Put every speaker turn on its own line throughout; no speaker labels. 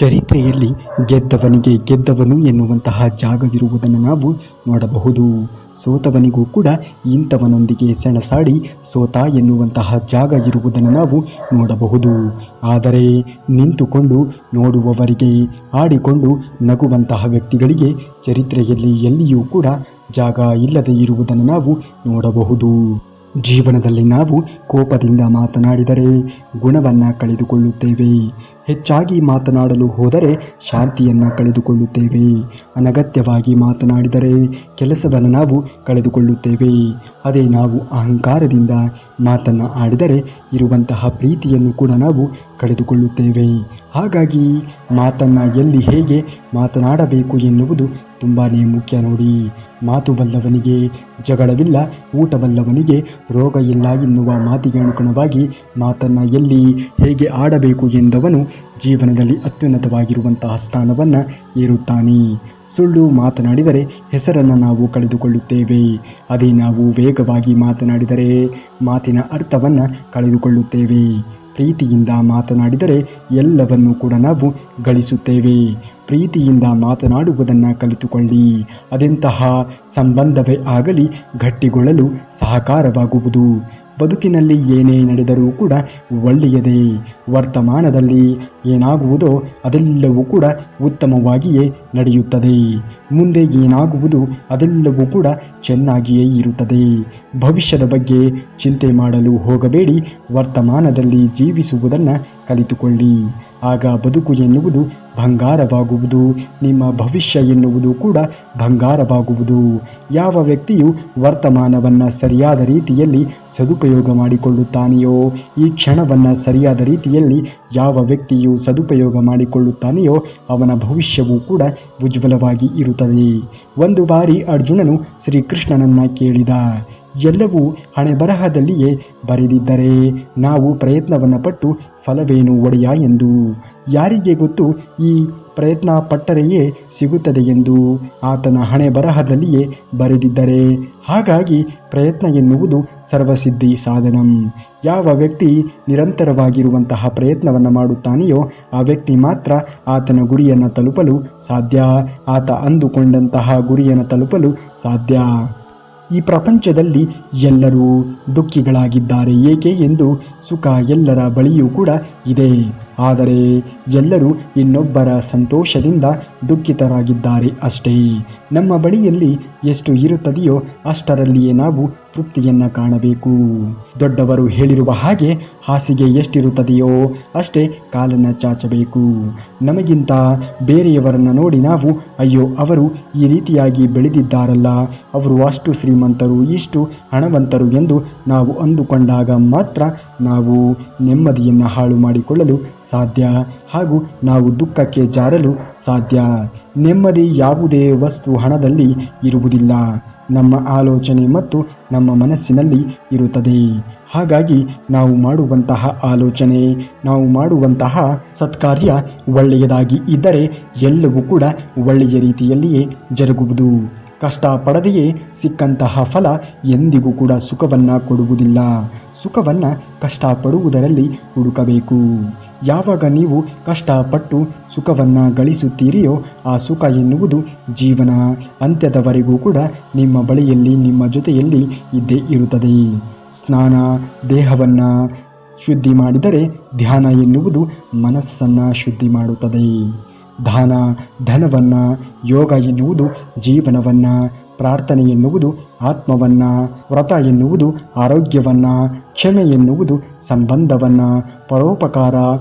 ಚರಿತ್ರೆಯಲ್ಲಿ ಗೆದ್ದವನಿಗೆ ಗೆದ್ದವನು ಎನ್ನುವಂತಹ ಜಾಗವಿರುವುದನ್ನು ನಾವು ನೋಡಬಹುದು. ಸೋತವನಿಗೂ ಕೂಡ ಇಂಥವನೊಂದಿಗೆ ಸೆಣಸಾಡಿ ಸೋತ ಎನ್ನುವಂತಹ ಜಾಗ ಇರುವುದನ್ನು ನಾವು ನೋಡಬಹುದು. ಆದರೆ ನಿಂತುಕೊಂಡು ನೋಡುವವರಿಗೆ, ಆಡಿಕೊಂಡು ನಗುವಂತಹ ವ್ಯಕ್ತಿಗಳಿಗೆ ಚರಿತ್ರೆಯಲ್ಲಿ ಎಲ್ಲಿಯೂ ಕೂಡ ಜಾಗ ಇಲ್ಲದೆ ಇರುವುದನ್ನು ನಾವು ನೋಡಬಹುದು. ಜೀವನದಲ್ಲಿ ನಾವು ಕೋಪದಿಂದ ಮಾತನಾಡಿದರೆ ಗುಣವನ್ನು ಕಳೆದುಕೊಳ್ಳುತ್ತೇವೆ. ಹೆಚ್ಚಾಗಿ ಮಾತನಾಡಲು ಹೋದರೆ ಶಾಂತಿಯನ್ನು ಕಳೆದುಕೊಳ್ಳುತ್ತೇವೆ. ಅನಗತ್ಯವಾಗಿ ಮಾತನಾಡಿದರೆ ಕೆಲಸವನ್ನು ನಾವು ಕಳೆದುಕೊಳ್ಳುತ್ತೇವೆ. ಅದೇ ನಾವು ಅಹಂಕಾರದಿಂದ ಮಾತನ್ನು ಆಡಿದರೆ ಇರುವಂತಹ ಪ್ರೀತಿಯನ್ನು ಕೂಡ ನಾವು ಕಳೆದುಕೊಳ್ಳುತ್ತೇವೆ. ಹಾಗಾಗಿ ಮಾತನ್ನು ಎಲ್ಲಿ ಹೇಗೆ ಮಾತನಾಡಬೇಕು ಎನ್ನುವುದು ತುಂಬಾ ಮುಖ್ಯ ನೋಡಿ. ಮಾತು ಬಲ್ಲವನಿಗೆ ಜಗಳವಿಲ್ಲ, ಊಟ ಬಲ್ಲವನಿಗೆ ರೋಗ ಇಲ್ಲ ಎನ್ನುವ ಮಾತಿಗೆ ಅನುಗುಣವಾಗಿ ಮಾತನ್ನು ಎಲ್ಲಿ ಹೇಗೆ ಆಡಬೇಕು ಎಂದವನು ಜೀವನದಲ್ಲಿ ಅತ್ಯುನ್ನತವಾಗಿರುವಂತಹ ಸ್ಥಾನವನ್ನು ಏರುತ್ತಾನೆ. ಸುಳ್ಳು ಮಾತನಾಡಿದರೆ ಹೆಸರನ್ನು ನಾವು ಕಳೆದುಕೊಳ್ಳುತ್ತೇವೆ. ಅದೇ ನಾವು ವೇಗವಾಗಿ ಮಾತನಾಡಿದರೆ ಮಾತಿನ ಅರ್ಥವನ್ನು ಕಳೆದುಕೊಳ್ಳುತ್ತೇವೆ. ಪ್ರೀತಿಯಿಂದ ಮಾತನಾಡಿದರೆ ಎಲ್ಲವನ್ನೂ ಕೂಡ ನಾವು ಗಳಿಸುತ್ತೇವೆ. ಪ್ರೀತಿಯಿಂದ ಮಾತನಾಡುವುದನ್ನು ಕಲಿತುಕೊಳ್ಳಿ. ಅದೆಂತಹ ಸಂಬಂಧವೇ ಆಗಲಿ ಗಟ್ಟಿಗೊಳ್ಳಲು ಸಹಕಾರವಾಗುವುದು. ಬದುಕಿನಲ್ಲಿ ಏನೇ ನಡೆದರೂ ಕೂಡ ಒಳ್ಳೆಯದೇ. ವರ್ತಮಾನದಲ್ಲಿ ಏನಾಗುವುದೋ ಅದೆಲ್ಲವೂ ಕೂಡ ಉತ್ತಮವಾಗಿಯೇ ನಡೆಯುತ್ತದೆ. ಮುಂದೆ ಏನಾಗುವುದು ಅದೆಲ್ಲವೂ ಕೂಡ ಚೆನ್ನಾಗಿಯೇ ಇರುತ್ತದೆ. ಭವಿಷ್ಯದ ಬಗ್ಗೆ ಚಿಂತೆ ಮಾಡಲು ಹೋಗಬೇಡಿ. ವರ್ತಮಾನದಲ್ಲಿ ಜೀವಿಸುವುದನ್ನು ಕಲಿತುಕೊಳ್ಳಿ. ಆಗ ಬದುಕು ಎನ್ನುವುದು ಬಂಗಾರವಾಗುವುದು. ನಿಮ್ಮ ಭವಿಷ್ಯ ಎನ್ನುವುದು ಕೂಡ ಬಂಗಾರವಾಗುವುದು. ಯಾವ ವ್ಯಕ್ತಿಯು ವರ್ತಮಾನವನ್ನು ಸರಿಯಾದ ರೀತಿಯಲ್ಲಿ ಸದುಪಯೋಗ ಮಾಡಿಕೊಳ್ಳುತ್ತಾನೆಯೋ, ಈ ಕ್ಷಣವನ್ನು ಸರಿಯಾದ ರೀತಿಯಲ್ಲಿ ಯಾವ ವ್ಯಕ್ತಿಯು ಸದುಪಯೋಗ ಮಾಡಿಕೊಳ್ಳುತ್ತಾನೆಯೋ ಅವನ ಭವಿಷ್ಯವೂ ಕೂಡ ಉಜ್ವಲವಾಗಿ ಇರುತ್ತದೆ. ಒಂದು ಬಾರಿ ಅರ್ಜುನನು ಶ್ರೀಕೃಷ್ಣನನ್ನು ಕೇಳಿದ, ಎಲ್ಲವೂ ಹಣೆ ಬರಹದಲ್ಲಿಯೇ ಬರೆದಿದ್ದರೆ ನಾವು ಪ್ರಯತ್ನವನ್ನು ಪಟ್ಟು ಫಲವೇನು ಒಡೆಯ ಎಂದು. ಯಾರಿಗೆ ಗೊತ್ತು ಈ ಪ್ರಯತ್ನ ಪಟ್ಟರೆಯೇ ಸಿಗುತ್ತದೆ ಎಂದು ಆತನ ಹಣೆ ಬರಹದಲ್ಲಿಯೇ ಬರೆದಿದ್ದರೆ. ಹಾಗಾಗಿ ಪ್ರಯತ್ನ ಎನ್ನುವುದು ಸರ್ವಸಿದ್ಧಿ ಸಾಧನಂ. ಯಾವ ವ್ಯಕ್ತಿ ನಿರಂತರವಾಗಿರುವಂತಹ ಪ್ರಯತ್ನವನ್ನು ಮಾಡುತ್ತಾನೆಯೋ ಆ ವ್ಯಕ್ತಿ ಮಾತ್ರ ಆತನ ಗುರಿಯನ್ನು ತಲುಪಲು ಸಾಧ್ಯ. ಆತ ಅಂದುಕೊಂಡಂತಹ ಗುರಿಯನ್ನು ತಲುಪಲು ಸಾಧ್ಯ. ಈ ಪ್ರಪಂಚದಲ್ಲಿ ಎಲ್ಲರೂ ದುಃಖಿಗಳಾಗಿದ್ದಾರೆ ಏಕೆ ಎಂದು ಸುಖ ಎಲ್ಲರ ಬಳಿಯೂ ಕೂಡ ಇದೆ. ಆದರೆ ಎಲ್ಲರೂ ಇನ್ನೊಬ್ಬರ ಸಂತೋಷದಿಂದ ದುಃಖಿತರಾಗಿದ್ದಾರೆ ಅಷ್ಟೇ. ನಮ್ಮ ಬಳಿಯಲ್ಲಿ ಎಷ್ಟು ಇರುತ್ತದೆಯೋ ಅಷ್ಟರಲ್ಲಿಯೇ ನಾವು ತೃಪ್ತಿಯನ್ನು ಕಾಣಬೇಕು. ದೊಡ್ಡವರು ಹೇಳಿರುವ ಹಾಗೆ ಹಾಸಿಗೆ ಎಷ್ಟಿರುತ್ತದೆಯೋ ಅಷ್ಟೇ ಕಾಲನ್ನು ಚಾಚಬೇಕು. ನಮಗಿಂತ ಬೇರೆಯವರನ್ನು ನೋಡಿ ನಾವು ಅಯ್ಯೋ ಅವರು ಈ ರೀತಿಯಾಗಿ ಬೆಳೆದಿದ್ದಾರಲ್ಲ, ಅವರು ಅಷ್ಟು ಶ್ರೀಮಂತರು, ಇಷ್ಟು ಹಣವಂತರು ಎಂದು ನಾವು ಅಂದುಕೊಂಡಾಗ ಮಾತ್ರ ನಾವು ನೆಮ್ಮದಿಯನ್ನು ಹಾಳು ಮಾಡಿಕೊಳ್ಳಲು ಸಾಧ್ಯ. ಹಾಗೂ ನಾವು ದುಃಖಕ್ಕೆ ಜಾರಲು ಸಾಧ್ಯ. ನೆಮ್ಮದಿ ಯಾವುದೇ ವಸ್ತು ಹಣದಲ್ಲಿ ಇರುವುದಿಲ್ಲ. ನಮ್ಮ ಆಲೋಚನೆ ಮತ್ತು ನಮ್ಮ ಮನಸ್ಸಿನಲ್ಲಿ ಇರುತ್ತದೆ. ಹಾಗಾಗಿ ನಾವು ಮಾಡುವಂತಹ ಆಲೋಚನೆ, ನಾವು ಮಾಡುವಂತಹ ಸತ್ಕಾರ್ಯ ಒಳ್ಳೆಯದಾಗಿ ಇದ್ದರೆ ಎಲ್ಲವೂ ಕೂಡ ಒಳ್ಳೆಯ ರೀತಿಯಲ್ಲಿಯೇ ಜರುಗುವುದು. ಕಷ್ಟಪಡದೆಯೇ ಸಿಕ್ಕಂತಹ ಫಲ ಎಂದಿಗೂ ಕೂಡ ಸುಖವನ್ನು ಕೊಡುವುದಿಲ್ಲ. ಸುಖವನ್ನು ಕಷ್ಟಪಡುವುದರಲ್ಲಿ ಹುಡುಕಬೇಕು. ಯಾವಾಗ ನೀವು ಕಷ್ಟಪಟ್ಟು ಸುಖವನ್ನು ಗಳಿಸುತ್ತೀರಿಯೋ ಆ ಸುಖ ಎನ್ನುವುದು ಜೀವನ ಅಂತ್ಯದವರೆಗೂ ಕೂಡ ನಿಮ್ಮ ಬಳಿಯಲ್ಲಿ, ನಿಮ್ಮ ಜೊತೆಯಲ್ಲಿ ಇದ್ದೇ ಇರುತ್ತದೆ. ಸ್ನಾನ ದೇಹವನ್ನು ಶುದ್ಧಿ ಮಾಡಿದರೆ ಧ್ಯಾನ ಎನ್ನುವುದು ಮನಸ್ಸನ್ನು ಶುದ್ಧಿ ಮಾಡುತ್ತದೆ. ದಾನ ಧನವನ್ನು, ಯೋಗ ಎನ್ನುವುದು ಜೀವನವನ್ನು, ಪ್ರಾರ್ಥನೆ ಎನ್ನುವುದು ಆತ್ಮವನ್ನು, ವ್ರತ ಎನ್ನುವುದು ಆರೋಗ್ಯವನ್ನು, ಕ್ಷಮೆ ಎನ್ನುವುದು ಸಂಬಂಧವನ್ನು, ಪರೋಪಕಾರ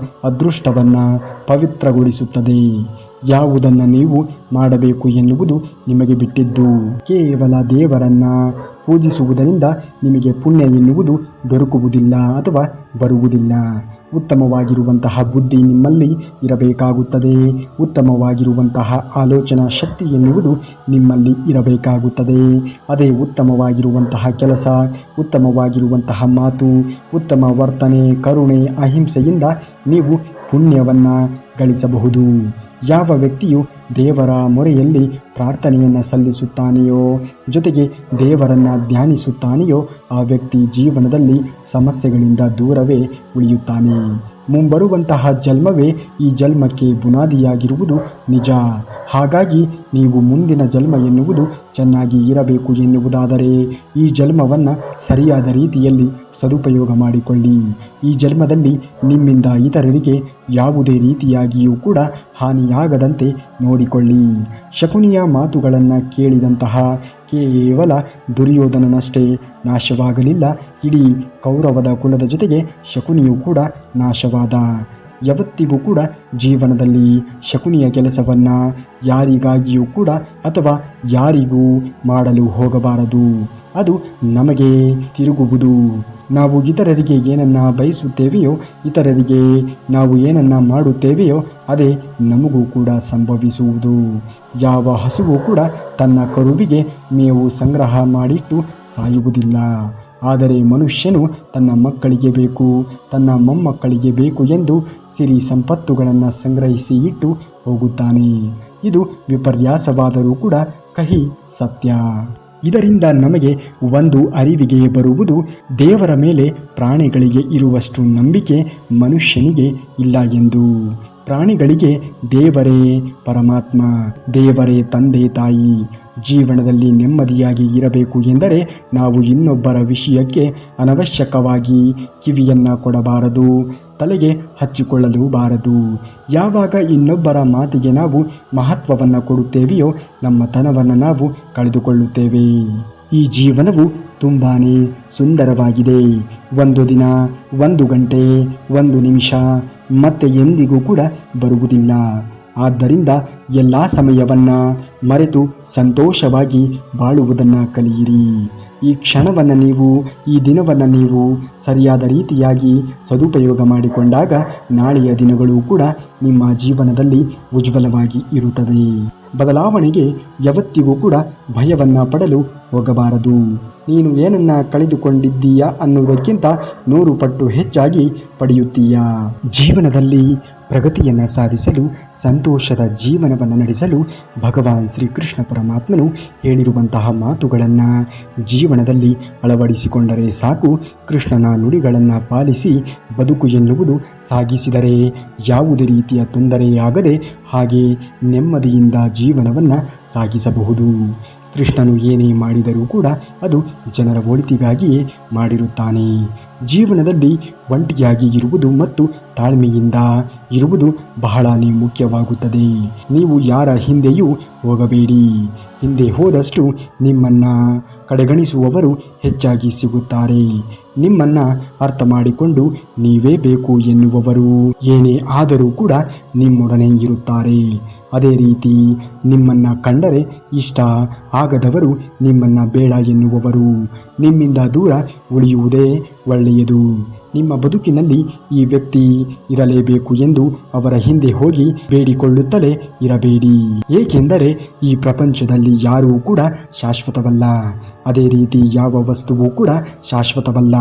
ಅದೃಷ್ಟವನ್ನು ಪವಿತ್ರಗೊಳಿಸುತ್ತದೆ. ಯಾವುದನ್ನು ನೀವು ಮಾಡಬೇಕು ಎನ್ನುವುದು ನಿಮಗೆ ಬಿಟ್ಟಿದ್ದು. ಕೇವಲ ದೇವರನ್ನು ಪೂಜಿಸುವುದರಿಂದ ನಿಮಗೆ ಪುಣ್ಯ ಎನ್ನುವುದು ದೊರಕುವುದಿಲ್ಲ ಅಥವಾ ಬರುವುದಿಲ್ಲ. ಉತ್ತಮವಾಗಿರುವಂತಹ ಬುದ್ಧಿ ನಿಮ್ಮಲ್ಲಿ ಇರಬೇಕಾಗುತ್ತದೆ. ಉತ್ತಮವಾಗಿರುವಂತಹ ಆಲೋಚನಾ ಶಕ್ತಿ ಎನ್ನುವುದು ನಿಮ್ಮಲ್ಲಿ ಇರಬೇಕಾಗುತ್ತದೆ. ಅದೇ ಉತ್ತಮವಾಗಿರುವಂತಹ ಕೆಲಸ, ಉತ್ತಮವಾಗಿರುವಂತಹ ಮಾತು, ಉತ್ತಮ ವರ್ತನೆ, ಕರುಣೆ, ಅಹಿಂಸೆಯಿಂದ ನೀವು ಪುಣ್ಯವನ್ನು ಗಳಿಸಬಹುದು. ಯಾವ ವ್ಯಕ್ತಿಯು ದೇವರ ಮೊರೆಯಲ್ಲಿ ಪ್ರಾರ್ಥನೆಯನ್ನು ಸಲ್ಲಿಸುತ್ತಾನೆಯೋ, ಜೊತೆಗೆ ದೇವರನ್ನು ಧ್ಯಾನಿಸುತ್ತಾನೆಯೋ ಆ ವ್ಯಕ್ತಿ ಜೀವನದಲ್ಲಿ ಸಮಸ್ಯೆಗಳಿಂದ ದೂರವೇ ಉಳಿಯುತ್ತಾನೆ. ಮುಂಬರುವಂತಹ ಜನ್ಮವೇ ಈ ಜನ್ಮಕ್ಕೆ ಬುನಾದಿಯಾಗಿರುವುದು ನಿಜ. ಹಾಗಾಗಿ ನೀವು ಮುಂದಿನ ಜನ್ಮ ಎನ್ನುವುದು ಚೆನ್ನಾಗಿ ಇರಬೇಕು ಎನ್ನುವುದಾದರೆ ಈ ಜನ್ಮವನ್ನು ಸರಿಯಾದ ರೀತಿಯಲ್ಲಿ ಸದುಪಯೋಗ ಮಾಡಿಕೊಳ್ಳಿ. ಈ ಜನ್ಮದಲ್ಲಿ ನಿಮ್ಮಿಂದ ಇತರರಿಗೆ ಯಾವುದೇ ರೀತಿಯಾಗಿಯೂ ಕೂಡ ಹಾನಿಯಾಗದಂತೆ ನೋಡಿಕೊಳ್ಳಿ. ಶಕುನಿಯ ಮಾತುಗಳನ್ನು ಕೇಳಿದಂತಹ ಕೇವಲ ದುರ್ಯೋಧನನಷ್ಟೇ ನಾಶವಾಗಲಿಲ್ಲ, ಇಡೀ ಕೌರವದ ಕುಲದ ಜೊತೆಗೆ ಶಕುನಿಯೂ ಕೂಡ ನಾಶವಾದ. ಯಾವತ್ತಿಗೂ ಕೂಡ ಜೀವನದಲ್ಲಿ ಶಕುನಿಯ ಕೆಲಸವನ್ನು ಯಾರಿಗಾಗಿಯೂ ಕೂಡ ಅಥವಾ ಯಾರಿಗೂ ಮಾಡಲು ಹೋಗಬಾರದು. ಅದು ನಮಗೆ ತಿರುಗುವುದು. ನಾವು ಇತರರಿಗೆ ಏನನ್ನ ಬಯಸುತ್ತೇವೆಯೋ, ಇತರರಿಗೆ ನಾವು ಏನನ್ನ ಮಾಡುತ್ತೇವೆಯೋ ಅದೇ ನಮಗೂ ಕೂಡ ಸಂಭವಿಸುವುದು. ಯಾವ ಹಸುವು ಕೂಡ ತನ್ನ ಕರುವಿಗೆ ಮೇವು ಸಂಗ್ರಹ ಮಾಡಿಟ್ಟು ಸಾಯುವುದಿಲ್ಲ. ಆದರೆ ಮನುಷ್ಯನು ತನ್ನ ಮಕ್ಕಳಿಗೆ ಬೇಕು, ತನ್ನ ಮೊಮ್ಮಕ್ಕಳಿಗೆ ಬೇಕು ಎಂದು ಸಿರಿ ಸಂಪತ್ತುಗಳನ್ನು ಸಂಗ್ರಹಿಸಿ ಇಟ್ಟು ಹೋಗುತ್ತಾನೆ. ಇದು ವಿಪರ್ಯಾಸವಾದರೂ ಕೂಡ ಕಹಿ ಸತ್ಯ. ಇದರಿಂದ ನಮಗೆ ಒಂದು ಅರಿವಿಗೆ ಬರುವುದು, ದೇವರ ಮೇಲೆ ಪ್ರಾಣಿಗಳಿಗೆ ಇರುವಷ್ಟು ನಂಬಿಕೆ ಮನುಷ್ಯನಿಗೆ ಇಲ್ಲ ಎಂದು. ಪ್ರಾಣಿಗಳಿಗೆ ದೇವರೇ ಪರಮಾತ್ಮ, ದೇವರೇ ತಂದೆ ತಾಯಿ. ಜೀವನದಲ್ಲಿ ನೆಮ್ಮದಿಯಾಗಿ ಇರಬೇಕು ಎಂದರೆ ನಾವು ಇನ್ನೊಬ್ಬರ ವಿಷಯಕ್ಕೆ ಅನವಶ್ಯಕವಾಗಿ ಕಿವಿಯನ್ನು ಕೊಡಬಾರದು, ತಲೆಗೆ ಹಚ್ಚಿಕೊಳ್ಳಲು ಬಾರದು. ಯಾವಾಗ ಇನ್ನೊಬ್ಬರ ಮಾತಿಗೆ ನಾವು ಮಹತ್ವವನ್ನು ಕೊಡುತ್ತೇವೆಯೋ ನಮ್ಮ ತನವನ್ನು ನಾವು ಕಳೆದುಕೊಳ್ಳುತ್ತೇವೆ. ಈ ಜೀವನವು ತುಂಬಾ ಸುಂದರವಾಗಿದೆ. ಒಂದು ದಿನ, ಒಂದು ಗಂಟೆ, ಒಂದು ನಿಮಿಷ ಮತ್ತೆ ಎಂದಿಗೂ ಕೂಡ ಬರುವುದಿಲ್ಲ. ಆದ್ದರಿಂದ ಎಲ್ಲ ಸಮಯವನ್ನು ಮರೆತು ಸಂತೋಷವಾಗಿ ಬಾಳುವುದನ್ನು ಕಲಿಯಿರಿ. ಈ ಕ್ಷಣವನ್ನು ನೀವು, ಈ ದಿನವನ್ನು ನೀವು ಸರಿಯಾದ ರೀತಿಯಾಗಿ ಸದುಪಯೋಗ ಮಾಡಿಕೊಂಡಾಗ ನಾಳೆಯ ದಿನಗಳು ಕೂಡ ನಿಮ್ಮ ಜೀವನದಲ್ಲಿ ಉಜ್ವಲವಾಗಿ ಇರುತ್ತದೆ. ಬದಲಾವಣೆಗೆ ಯಾವತ್ತಿಗೂ ಕೂಡ ಭಯವನ್ನು ಪಡಲು ಹೋಗಬಾರದು. ನೀನು ಏನನ್ನ ಕಳೆದುಕೊಂಡಿದ್ದೀಯಾ ಅನ್ನುವುದಕ್ಕಿಂತ 100 ಪಟ್ಟು ಹೆಚ್ಚಾಗಿ ಪಡೆಯುತ್ತೀಯಾ. ಜೀವನದಲ್ಲಿ ಪ್ರಗತಿಯನ್ನು ಸಾಧಿಸಲು, ಸಂತೋಷದ ಜೀವನವನ್ನು ನಡೆಸಲು ಭಗವಾನ್ ಶ್ರೀಕೃಷ್ಣ ಪರಮಾತ್ಮನು ಹೇಳಿರುವಂತಹ ಮಾತುಗಳನ್ನು ಜೀವನದಲ್ಲಿ ಅಳವಡಿಸಿಕೊಂಡರೆ ಸಾಕು. ಕೃಷ್ಣನ ನುಡಿಗಳನ್ನು ಪಾಲಿಸಿ ಬದುಕು ಎನ್ನುವುದು ಸಾಗಿಸಿದರೆ ಯಾವುದೇ ರೀತಿಯ ತೊಂದರೆಯಾಗದೆ ಹಾಗೆ ನೆಮ್ಮದಿಯಿಂದ ಜೀವನವನ್ನು ಸಾಗಿಸಬಹುದು. ಕೃಷ್ಣನು ಏನೇ ಮಾಡಿದರೂ ಕೂಡ ಅದು ಜನರ ಒಳಿತಿಗಾಗಿಯೇ ಮಾಡಿರುತ್ತಾನೆ. ಜೀವನದಲ್ಲಿ ಒಂಟಿಯಾಗಿ ಇರುವುದು ಮತ್ತು ತಾಳ್ಮೆಯಿಂದ ಇರುವುದು ಬಹಳನೇ ಮುಖ್ಯವಾಗುತ್ತದೆ. ನೀವು ಯಾರ ಹಿಂದೆಯೂ ಹೋಗಬೇಡಿ. ಹಿಂದೆ ಹೋದಷ್ಟು ನಿಮ್ಮನ್ನು ಕಡೆಗಣಿಸುವವರು ಹೆಚ್ಚಾಗಿ ಸಿಗುತ್ತಾರೆ. ನಿಮ್ಮನ್ನು ಅರ್ಥ ಮಾಡಿಕೊಂಡು ನೀವೇ ಬೇಕು ಎನ್ನುವವರು ಏನೇ ಆದರೂ ಕೂಡ ನಿಮ್ಮೊಡನೆ ಇರುತ್ತಾರೆ. ಅದೇ ರೀತಿ ನಿಮ್ಮನ್ನು ಕಂಡರೆ ಇಷ್ಟ ಆಗದವರು ನಿಮ್ಮನ್ನು ಬೇಡ ಎನ್ನುವವರು ನಿಮ್ಮಿಂದ ದೂರ ಉಳಿಯುವುದೇ ಒಳ್ಳೆಯದು. ನಿಮ್ಮ ಬದುಕಿನಲ್ಲಿ ಈ ವ್ಯಕ್ತಿ ಇರಲೇಬೇಕು ಎಂದು ಅವರ ಹಿಂದೆ ಹೋಗಿ ಬೇಡಿಕೊಳ್ಳುತ್ತಲೇ ಇರಬೇಡಿ. ಏಕೆಂದರೆ ಈ ಪ್ರಪಂಚದಲ್ಲಿ ಯಾರೂ ಕೂಡ ಶಾಶ್ವತವಲ್ಲ. ಅದೇ ರೀತಿ ಯಾವ ವಸ್ತುವು ಕೂಡ ಶಾಶ್ವತವಲ್ಲ.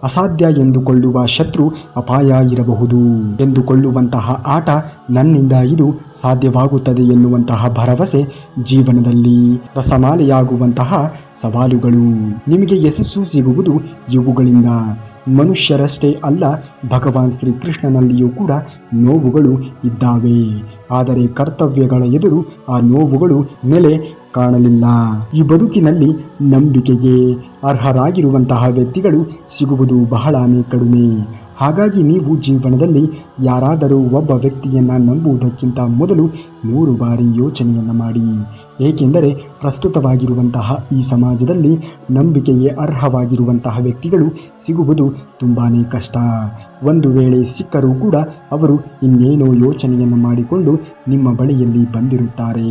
ಅಸಾಧ್ಯ ಎಂದುಕೊಳ್ಳುವ ಶತ್ರು ಅಪಾಯ ಇರಬಹುದು. ಎಂದುಕೊಳ್ಳುವಂತಹ ಆಟ ನನ್ನಿಂದ ಇದು ಸಾಧ್ಯವಾಗುತ್ತದೆ ಎನ್ನುವಂತಹ ಭರವಸೆ ಜೀವನದಲ್ಲಿ ರಸಮಾಲೆಯಾಗುವಂತಹ ಸವಾಲುಗಳು. ನಿಮಗೆ ಯಶಸ್ಸು ಸಿಗುವುದು ಇವುಗಳಿಂದ. ಮನುಷ್ಯರಷ್ಟೇ ಅಲ್ಲ, ಭಗವಾನ್ ಶ್ರೀಕೃಷ್ಣನಲ್ಲಿಯೂ ಕೂಡ ನೋವುಗಳು ಇದ್ದಾವೆ. ಆದರೆ ಕರ್ತವ್ಯಗಳ ಎದುರು ಆ ನೋವುಗಳು ನೆಲೆ ಕಾಣಲಿಲ್ಲ. ಈ ಬದುಕಿನಲ್ಲಿ ನಂಬಿಕೆಗೆ ಅರ್ಹರಾಗಿರುವಂತಹ ವ್ಯಕ್ತಿಗಳು ಸಿಗುವುದು ಬಹಳನೇ ಕಡಿಮೆ. ಹಾಗಾಗಿ ನೀವು ಜೀವನದಲ್ಲಿ ಯಾರಾದರೂ ಒಬ್ಬ ವ್ಯಕ್ತಿಯನ್ನು ನಂಬುವುದಕ್ಕಿಂತ ಮೊದಲು 100 ಬಾರಿ ಯೋಚನೆಯನ್ನು ಮಾಡಿ. ಏಕೆಂದರೆ ಪ್ರಸ್ತುತವಾಗಿರುವಂತಹ ಈ ಸಮಾಜದಲ್ಲಿ ನಂಬಿಕೆಗೆ ಅರ್ಹವಾಗಿರುವಂತಹ ವ್ಯಕ್ತಿಗಳು ಸಿಗುವುದು ತುಂಬಾ ಕಷ್ಟ. ಒಂದು ವೇಳೆ ಸಿಕ್ಕರೂ ಕೂಡ ಅವರು ಇನ್ನೇನೋ ಯೋಚನೆಯನ್ನು ಮಾಡಿಕೊಂಡು ನಿಮ್ಮ ಬಳಿಯಲ್ಲಿ ಬಂದಿರುತ್ತಾರೆ.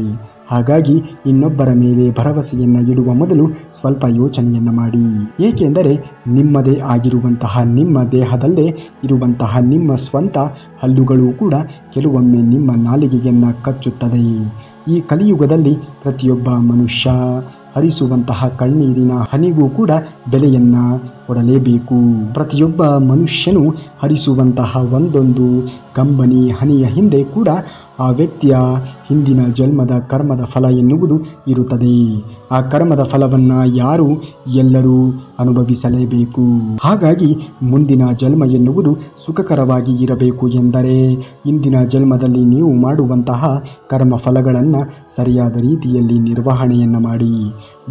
ಹಾಗಾಗಿ ಇನ್ನೊಬ್ಬರ ಮೇಲೆ ಭರವಸೆಯನ್ನು ಇಡುವ ಮೊದಲು ಸ್ವಲ್ಪ ಯೋಚನೆಯನ್ನು ಮಾಡಿ. ಏಕೆಂದರೆ ನಿಮ್ಮದೇ ಆಗಿರುವಂತಹ ನಿಮ್ಮ ದೇಹದಲ್ಲೇ ಇರುವಂತಹ ನಿಮ್ಮ ಸ್ವಂತ ಹಲ್ಲುಗಳು ಕೂಡ ಕೆಲವೊಮ್ಮೆ ನಿಮ್ಮ ನಾಲಿಗೆಯನ್ನು ಕಚ್ಚುತ್ತದೆ. ಈ ಕಲಿಯುಗದಲ್ಲಿ ಪ್ರತಿಯೊಬ್ಬ ಮನುಷ್ಯ ಹರಿಸುವಂತಹ ಕಣ್ಣೀರಿನ ಹನಿಗೂ ಕೂಡ ಬೆಲೆಯನ್ನು ಕೊಡಲೇಬೇಕು. ಪ್ರತಿಯೊಬ್ಬ ಮನುಷ್ಯನು ಹರಿಸುವಂತಹ ಒಂದೊಂದು ಕಂಬನಿ ಹನಿಯ ಹಿಂದೆ ಕೂಡ ಆ ವ್ಯಕ್ತಿಯ ಹಿಂದಿನ ಜನ್ಮದ ಕರ್ಮದ ಫಲ ಎನ್ನುವುದು ಇರುತ್ತದೆ. ಆ ಕರ್ಮದ ಫಲವನ್ನು ಯಾರು ಎಲ್ಲರೂ ಅನುಭವಿಸಲೇಬೇಕು. ಹಾಗಾಗಿ ಮುಂದಿನ ಜನ್ಮ ಎನ್ನುವುದು ಸುಖಕರವಾಗಿ ಇರಬೇಕು ಎಂದರೆ ಇಂದಿನ ಜನ್ಮದಲ್ಲಿ ನೀವು ಮಾಡುವಂತಹ ಕರ್ಮ ಫಲಗಳನ್ನು ಸರಿಯಾದ ರೀತಿಯಲ್ಲಿ ನಿರ್ವಹಣೆಯನ್ನು ಮಾಡಿ.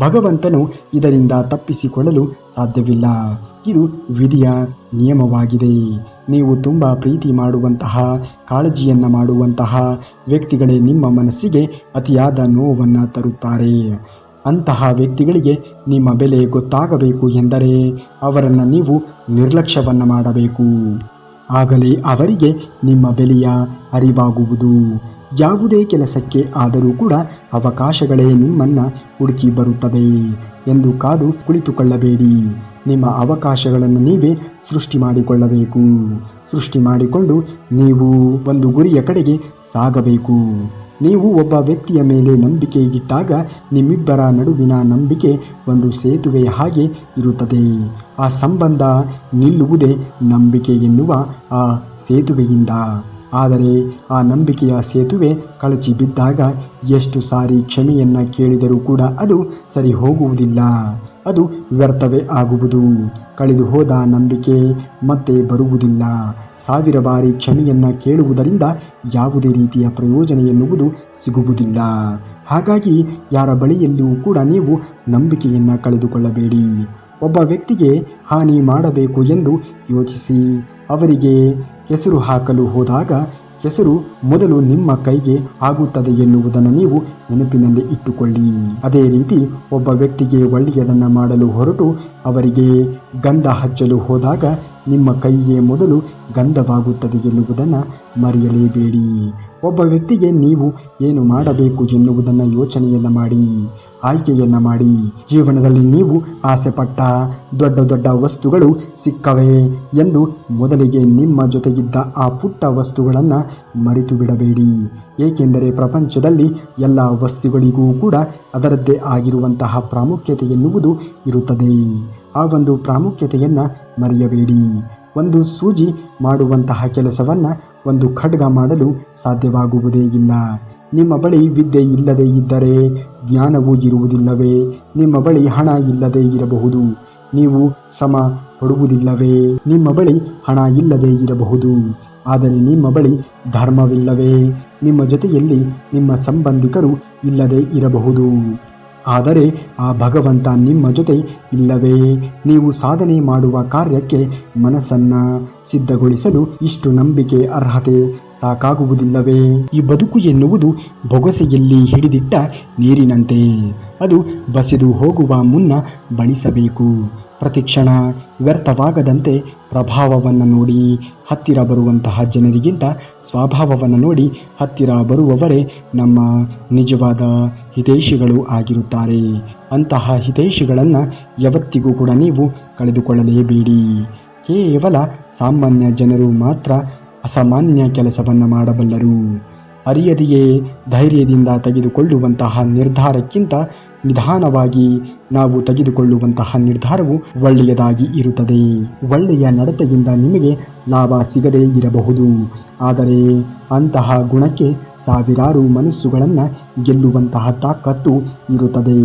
ಭಗವಂತನು ಇದರಿಂದ ತಪ್ಪಿಸಿಕೊಳ್ಳಲು ಸಾಧ್ಯವಿಲ್ಲ. ಇದು ವಿಧಿಯ ನಿಯಮವಾಗಿದೆ. ನೀವು ತುಂಬ ಪ್ರೀತಿ ಮಾಡುವಂತಹ, ಕಾಳಜಿಯನ್ನು ಮಾಡುವಂತಹ ವ್ಯಕ್ತಿಗಳೇ ನಿಮ್ಮ ಮನಸ್ಸಿಗೆ ಅತಿಯಾದ ನೋವನ್ನು ತರುತ್ತಾರೆ. ಅಂತಹ ವ್ಯಕ್ತಿಗಳಿಗೆ ನಿಮ್ಮ ಬೆಲೆ ಗೊತ್ತಾಗಬೇಕು ಎಂದರೆ ಅವರನ್ನು ನೀವು ನಿರ್ಲಕ್ಷ್ಯವನ್ನು ಮಾಡಬೇಕು. ಆಗಲೇ ಅವರಿಗೆ ನಿಮ್ಮ ಬೆಲೆಯ ಅರಿವಾಗುವುದು. ಯಾವುದೇ ಕೆಲಸಕ್ಕೆ ಆದರೂ ಕೂಡ ಅವಕಾಶಗಳೇ ನಿಮ್ಮನ್ನು ಹುಡುಕಿ ಬರುತ್ತವೆ ಎಂದು ಕಾದು ಕುಳಿತುಕೊಳ್ಳಬೇಡಿ. ನಿಮ್ಮ ಅವಕಾಶಗಳನ್ನು ನೀವೇ ಸೃಷ್ಟಿ ಮಾಡಿಕೊಳ್ಳಬೇಕು. ಸೃಷ್ಟಿ ಮಾಡಿಕೊಂಡು ನೀವು ಒಂದು ಗುರಿಯ ಕಡೆಗೆ ಸಾಗಬೇಕು. ನೀವು ಒಬ್ಬ ವ್ಯಕ್ತಿಯ ಮೇಲೆ ನಂಬಿಕೆ ಇಟ್ಟಾಗ ನಿಮ್ಮಿಬ್ಬರ ನಡುವಿನ ನಂಬಿಕೆ ಒಂದು ಸೇತುವೆಯ ಹಾಗೆ ಇರುತ್ತದೆ. ಆ ಸಂಬಂಧ ನಿಲ್ಲುವುದೇ ನಂಬಿಕೆ ಎನ್ನುವ ಆ ಸೇತುವೆಯಿಂದ. ಆದರೆ ಆ ನಂಬಿಕೆಯ ಸೇತುವೆ ಕಳಚಿ ಬಿದ್ದಾಗ ಎಷ್ಟು ಸಾರಿ ಕ್ಷಮೆಯನ್ನು ಕೇಳಿದರೂ ಕೂಡ ಅದು ಸರಿ ಹೋಗುವುದಿಲ್ಲ. ಅದು ವ್ಯರ್ಥವೇ ಆಗುವುದು. ಕಳೆದು ಹೋದ ನಂಬಿಕೆ ಮತ್ತೆ ಬರುವುದಿಲ್ಲ. 1000 ಬಾರಿ ಕ್ಷಮೆಯನ್ನು ಕೇಳುವುದರಿಂದ ಯಾವುದೇ ರೀತಿಯ ಪ್ರಯೋಜನ ಎನ್ನುವುದು ಸಿಗುವುದಿಲ್ಲ. ಹಾಗಾಗಿ ಯಾರ ಬಳಿಯಲ್ಲೂ ಕೂಡ ನೀವು ನಂಬಿಕೆಯನ್ನು ಕಳೆದುಕೊಳ್ಳಬೇಡಿ. ಒಬ್ಬ ವ್ಯಕ್ತಿಗೆ ಹಾನಿ ಮಾಡಬೇಕು ಎಂದು ಯೋಚಿಸಿ ಅವರಿಗೆ ಕೆಸರು ಹಾಕಲು ಹೋದಾಗ ಕೆಸರು ಮೊದಲು ನಿಮ್ಮ ಕೈಗೆ ಆಗುತ್ತದೆ ಎನ್ನುವುದನ್ನು ನೀವು ನೆನಪಿನಲ್ಲಿ ಇಟ್ಟುಕೊಳ್ಳಿ. ಅದೇ ರೀತಿ ಒಬ್ಬ ವ್ಯಕ್ತಿಗೆ ಒಳ್ಳೆಯದನ್ನು ಮಾಡಲು ಹೊರಟು ಅವರಿಗೆ ಗಂಧ ಹಚ್ಚಲು ಹೋದಾಗ ನಿಮ್ಮ ಕೈಗೆ ಮೊದಲು ಗಂಧವಾಗುತ್ತದೆ ಎನ್ನುವುದನ್ನು ಮರೆಯಲೇಬೇಡಿ. ಒಬ್ಬ ವ್ಯಕ್ತಿಗೆ ನೀವು ಏನು ಮಾಡಬೇಕು ಎನ್ನುವುದನ್ನು ಯೋಚನೆಯನ್ನು ಮಾಡಿ, ಆಯ್ಕೆಯನ್ನು ಮಾಡಿ. ಜೀವನದಲ್ಲಿ ನೀವು ಆಸೆಪಟ್ಟ ದೊಡ್ಡ ದೊಡ್ಡ ವಸ್ತುಗಳು ಸಿಕ್ಕವೆ ಎಂದು ಮೊದಲಿಗೆ ನಿಮ್ಮ ಜೊತೆಗಿದ್ದ ಆ ಪುಟ್ಟ ವಸ್ತುಗಳನ್ನು ಮರೆತು ಬಿಡಬೇಡಿ. ಏಕೆಂದರೆ ಪ್ರಪಂಚದಲ್ಲಿ ಎಲ್ಲ ವಸ್ತುಗಳಿಗೂ ಕೂಡ ಅದರದ್ದೇ ಆಗಿರುವಂತಹ ಪ್ರಾಮುಖ್ಯತೆ ಎನ್ನುವುದು ಇರುತ್ತದೆ. ಆ ಒಂದು ಪ್ರಾಮುಖ್ಯತೆಯನ್ನು ಮರೆಯಬೇಡಿ. ಒಂದು ಸೂಜಿ ಮಾಡುವಂತಹ ಕೆಲಸವನ್ನು ಒಂದು ಖಡ್ಗ ಮಾಡಲು ಸಾಧ್ಯವಾಗುವುದೇ ಇಲ್ಲ. ನಿಮ್ಮ ಬಳಿ ವಿದ್ಯೆ ಇಲ್ಲದೆ ಇದ್ದರೆ ಜ್ಞಾನವೂ ಇರುವುದಿಲ್ಲವೇ? ನಿಮ್ಮ ಬಳಿ ಹಣ ಇಲ್ಲದೆ ಇರಬಹುದು, ನೀವು ಶ್ರಮ ಪಡುವುದಿಲ್ಲವೇ? ನಿಮ್ಮ ಬಳಿ ಹಣ ಇಲ್ಲದೆ ಇರಬಹುದು, ಆದರೆ ನಿಮ್ಮ ಬಳಿ ಧರ್ಮವಿಲ್ಲವೇ? ನಿಮ್ಮ ಜೊತೆಯಲ್ಲಿ ನಿಮ್ಮ ಸಂಬಂಧಿಕರು ಇಲ್ಲದೆ ಇರಬಹುದು, ಆದರೆ ಆ ಭಗವಂತ ನಿಮ್ಮ ಜೊತೆ ಇಲ್ಲವೇ? ನೀವು ಸಾಧನೆ ಮಾಡುವ ಕಾರ್ಯಕ್ಕೆ ಮನಸ್ಸನ್ನು ಸಿದ್ಧಗೊಳಿಸಲು ಇಷ್ಟು ನಂಬಿಕೆ, ಅರ್ಹತೆ ಸಾಕಾಗುವುದಿಲ್ಲವೇ? ಈ ಬದುಕು ಎನ್ನುವುದು ಬೊಗಸೆಯಲ್ಲಿ ಹಿಡಿದಿಟ್ಟ ನೀರಿನಂತೆ. ಅದು ಬಸಿದು ಹೋಗುವ ಮುನ್ನ ಬಳಿಸಬೇಕು. ಪ್ರತಿಕ್ಷಣ ವ್ಯರ್ಥವಾಗದಂತೆ ಪ್ರಭಾವವನ್ನು ನೋಡಿ ಹತ್ತಿರ ಬರುವಂತಹ ಜನರಿಗಿಂತ ಸ್ವಭಾವವನ್ನು ನೋಡಿ ಹತ್ತಿರ ಬರುವವರೇ ನಮ್ಮ ನಿಜವಾದ ಹಿತೈಷಿಗಳು ಆಗಿರುತ್ತಾರೆ. ಅಂತಹ ಹಿತೈಷಿಗಳನ್ನು ಯಾವತ್ತಿಗೂ ಕೂಡ ನೀವು ಕಳೆದುಕೊಳ್ಳಲೇಬೇಡಿ. ಕೇವಲ ಸಾಮಾನ್ಯ ಜನರು ಮಾತ್ರ ಅಸಾಮಾನ್ಯ ಕೆಲಸವನ್ನು ಮಾಡಬಲ್ಲರು. ಅರಿಯದೆಯೇ ಧೈರ್ಯದಿಂದ ತೆಗೆದುಕೊಳ್ಳುವಂತಹ ನಿರ್ಧಾರಕ್ಕಿಂತ ನಿಧಾನವಾಗಿ ನಾವು ತೆಗೆದುಕೊಳ್ಳುವಂತಹ ನಿರ್ಧಾರವು ಒಳ್ಳೆಯದಾಗಿ ಇರುತ್ತದೆ. ಒಳ್ಳೆಯ ನಡತೆಯಿಂದ ನಿಮಗೆ ಲಾಭ ಸಿಗದೇ ಇರಬಹುದು, ಆದರೆ ಅಂತಹ ಗುಣಕ್ಕೆ ಸಾವಿರಾರು ಮನಸ್ಸುಗಳನ್ನು ಗೆಲ್ಲುವಂತಹ ತಾಕತ್ತು ಇರುತ್ತದೆ.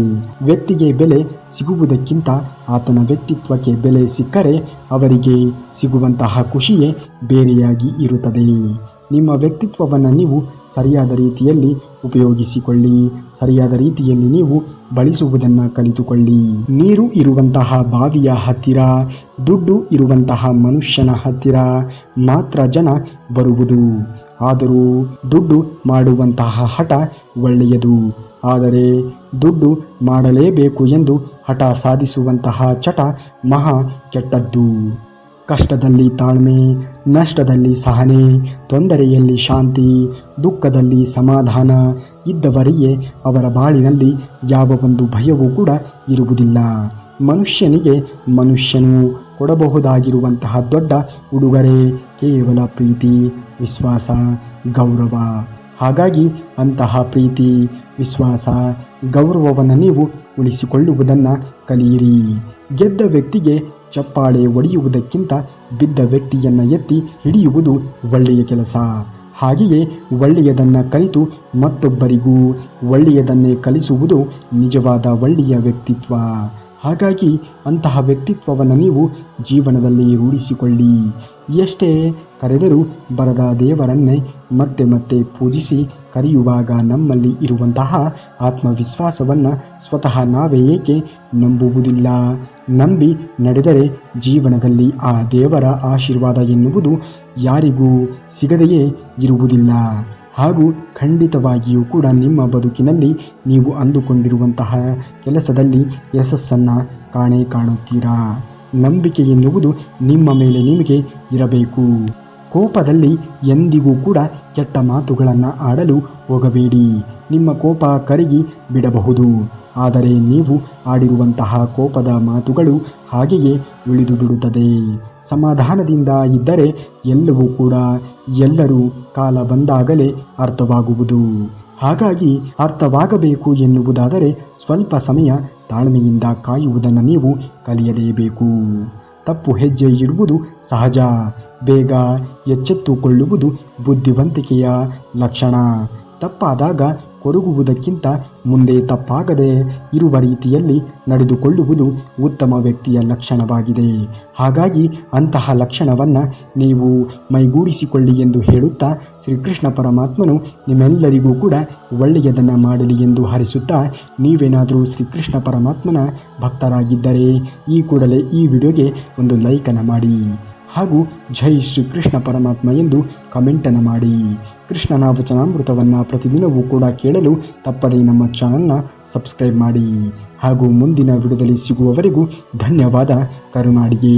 ವ್ಯಕ್ತಿಗೆ ಬೆಲೆ ಸಿಗುವುದಕ್ಕಿಂತ ಆತನ ವ್ಯಕ್ತಿತ್ವಕ್ಕೆ ಬೆಲೆ ಸಿಕ್ಕರೆ ಅವರಿಗೆ ಸಿಗುವಂತಹ ಖುಷಿಯೇ ಬೇರೆಯಾಗಿ ಇರುತ್ತದೆ. ನಿಮ್ಮ ವ್ಯಕ್ತಿತ್ವವನ್ನು ನೀವು ಸರಿಯಾದ ರೀತಿಯಲ್ಲಿ ಉಪಯೋಗಿಸಿಕೊಳ್ಳಿ. ಸರಿಯಾದ ರೀತಿಯಲ್ಲಿ ನೀವು ಬಳಸುವುದನ್ನು ಕಲಿತುಕೊಳ್ಳಿ. ನೀರು ಇರುವಂತಹ ಬಾವಿಯ ಹತ್ತಿರ, ದುಡ್ಡು ಇರುವಂತಹ ಮನುಷ್ಯನ ಹತ್ತಿರ ಮಾತ್ರ ಜನ ಬರುವುದು. ಆದರೂ ದುಡ್ಡು ಮಾಡುವಂತಹ ಹಠ ಒಳ್ಳೆಯದು, ಆದರೆ ದುಡ್ಡು ಮಾಡಲೇಬೇಕು ಎಂದು ಹಠ ಸಾಧಿಸುವಂತಹ ಚಟ ಮಹಾ ಕೆಟ್ಟದ್ದು. ಕಷ್ಟದಲ್ಲಿ ತಾಳ್ಮೆ, ನಷ್ಟದಲ್ಲಿ ಸಹನೆ, ತೊಂದರೆಯಲ್ಲಿ ಶಾಂತಿ, ದುಃಖದಲ್ಲಿ ಸಮಾಧಾನ ಇದ್ದವರಿಗೆ ಅವರ ಬಾಳಿನಲ್ಲಿ ಯಾವ ಒಂದು ಭಯವೂ ಕೂಡ ಇರುವುದಿಲ್ಲ. ಮನುಷ್ಯನಿಗೆ ಮನುಷ್ಯನು ಕೊಡಬಹುದಾಗಿರುವಂತಹ ದೊಡ್ಡ ಉಡುಗೊರೆ ಕೇವಲ ಪ್ರೀತಿ, ವಿಶ್ವಾಸ, ಗೌರವ. ಹಾಗಾಗಿ ಅಂತಹ ಪ್ರೀತಿ, ವಿಶ್ವಾಸ, ಗೌರವವನ್ನು ನೀವು ಉಳಿಸಿಕೊಳ್ಳುವುದನ್ನು ಕಲಿಯಿರಿ. ಗೆದ್ದ ವ್ಯಕ್ತಿಗೆ ಚಪ್ಪಾಳೆ ಒಡೆಯುವುದಕ್ಕಿಂತ ಬಿದ್ದ ವ್ಯಕ್ತಿಯನ್ನು ಎತ್ತಿ ಹಿಡಿಯುವುದು ಒಳ್ಳೆಯ ಕೆಲಸ. ಹಾಗೆಯೇ ಒಳ್ಳೆಯದನ್ನು ಕಲಿತು ಮತ್ತೊಬ್ಬರಿಗೂ ಒಳ್ಳೆಯದನ್ನೇ ಕಲಿಸುವುದು ನಿಜವಾದ ಒಳ್ಳೆಯ ವ್ಯಕ್ತಿತ್ವ. ಹಾಗಾಗಿ ಅಂತಹ ವ್ಯಕ್ತಿತ್ವವನ್ನು ನೀವು ಜೀವನದಲ್ಲಿ ರೂಢಿಸಿಕೊಳ್ಳಿ. ಎಷ್ಟೇ ಕರೆದರೂ ಬರದ ದೇವರನ್ನೇ ಮತ್ತೆ ಮತ್ತೆ ಪೂಜಿಸಿ ಕರೆಯುವಾಗ ನಮ್ಮಲ್ಲಿ ಇರುವಂತಹ ಆತ್ಮವಿಶ್ವಾಸವನ್ನು ಸ್ವತಃ ನಾವೇ ಏಕೆ ನಂಬುವುದಿಲ್ಲ? ನಂಬಿ ನಡೆದರೆ ಜೀವನದಲ್ಲಿ ಆ ದೇವರ ಆಶೀರ್ವಾದ ಎನ್ನುವುದು ಯಾರಿಗೂ ಸಿಗದೆಯೇ ಇರುವುದಿಲ್ಲ. ಹಾಗೂ ಖಂಡಿತವಾಗಿಯೂ ಕೂಡ ನಿಮ್ಮ ಬದುಕಿನಲ್ಲಿ ನೀವು ಅಂದುಕೊಂಡಿರುವಂತಹ ಕೆಲಸದಲ್ಲಿ ಯಶಸ್ಸನ್ನು ಕಾಣುತ್ತೀರಾ. ನಂಬಿಕೆ ಎನ್ನುವುದು ನಿಮ್ಮ ಮೇಲೆ ನಿಮಗೆ ಇರಬೇಕು. ಕೋಪದಲ್ಲಿ ಎಂದಿಗೂ ಕೂಡ ಕೆಟ್ಟ ಮಾತುಗಳನ್ನು ಆಡಲು ಹೋಗಬೇಡಿ. ನಿಮ್ಮ ಕೋಪ ಕರಗಿ ಬಿಡಬಹುದು, ಆದರೆ ನೀವು ಆಡಿರುವಂತಹ ಕೋಪದ ಮಾತುಗಳು ಹಾಗೆಯೇ ಉಳಿದು ಬಿಡುತ್ತದೆ. ಸಮಾಧಾನದಿಂದ ಇದ್ದರೆ ಎಲ್ಲವೂ ಕೂಡ ಎಲ್ಲರೂ ಕಾಲ ಬಂದಾಗಲೇ ಅರ್ಥವಾಗುವುದು. ಹಾಗಾಗಿ ಅರ್ಥವಾಗಬೇಕು ಎನ್ನುವುದಾದರೆ ಸ್ವಲ್ಪ ಸಮಯ ತಾಳ್ಮೆಯಿಂದ ಕಾಯುವುದನ್ನು ನೀವು ಕಲಿಯಲೇಬೇಕು. ತಪ್ಪು ಹೆಜ್ಜೆ ಇಡುವುದು ಸಹಜ, ಬೇಗ ಎಚ್ಚೆತ್ತುಕೊಳ್ಳುವುದು ಬುದ್ಧಿವಂತಿಕೆಯ ಲಕ್ಷಣ. ತಪ್ಪಾದಾಗ ಕೊರಗುವುದಕ್ಕಿಂತ ಮುಂದೆ ತಪ್ಪಾಗದೆ ಇರುವ ರೀತಿಯಲ್ಲಿ ನಡೆದುಕೊಳ್ಳುವುದು ಉತ್ತಮ ವ್ಯಕ್ತಿಯ ಲಕ್ಷಣವಾಗಿದೆ. ಹಾಗಾಗಿ ಅಂತಹ ಲಕ್ಷಣವನ್ನು ನೀವು ಮೈಗೂಡಿಸಿಕೊಳ್ಳಿ ಎಂದು ಹೇಳುತ್ತಾ ಶ್ರೀಕೃಷ್ಣ ಪರಮಾತ್ಮನು ನಿಮ್ಮೆಲ್ಲರಿಗೂ ಕೂಡ ಒಳ್ಳೆಯದನ್ನು ಮಾಡಲಿ ಎಂದು ಹರಿಸುತ್ತಾ, ನೀವೇನಾದರೂ ಶ್ರೀಕೃಷ್ಣ ಪರಮಾತ್ಮನ ಭಕ್ತರಾಗಿದ್ದರೆ ಈ ಕೂಡಲೇ ಈ ವಿಡಿಯೋಗೆ ಒಂದು ಲೈಕನ್ನು ಮಾಡಿ, ಹಾಗೂ ಜೈ ಶ್ರೀಕೃಷ್ಣ ಪರಮಾತ್ಮ ಎಂದು ಕಮೆಂಟನ್ನು ಮಾಡಿ. ಕೃಷ್ಣನ ವಚನಾಮೃತವನ್ನು ಪ್ರತಿದಿನವೂ ಕೂಡ ಕೇಳಲು ತಪ್ಪದೇ ನಮ್ಮ ಚಾನಲ್ನ ಸಬ್ಸ್ಕ್ರೈಬ್ ಮಾಡಿ. ಹಾಗೂ ಮುಂದಿನ ವಿಡಿಯೋದಲ್ಲಿ ಸಿಗುವವರೆಗೂ ಧನ್ಯವಾದ. ಕರುನಾಡಿಗೆ.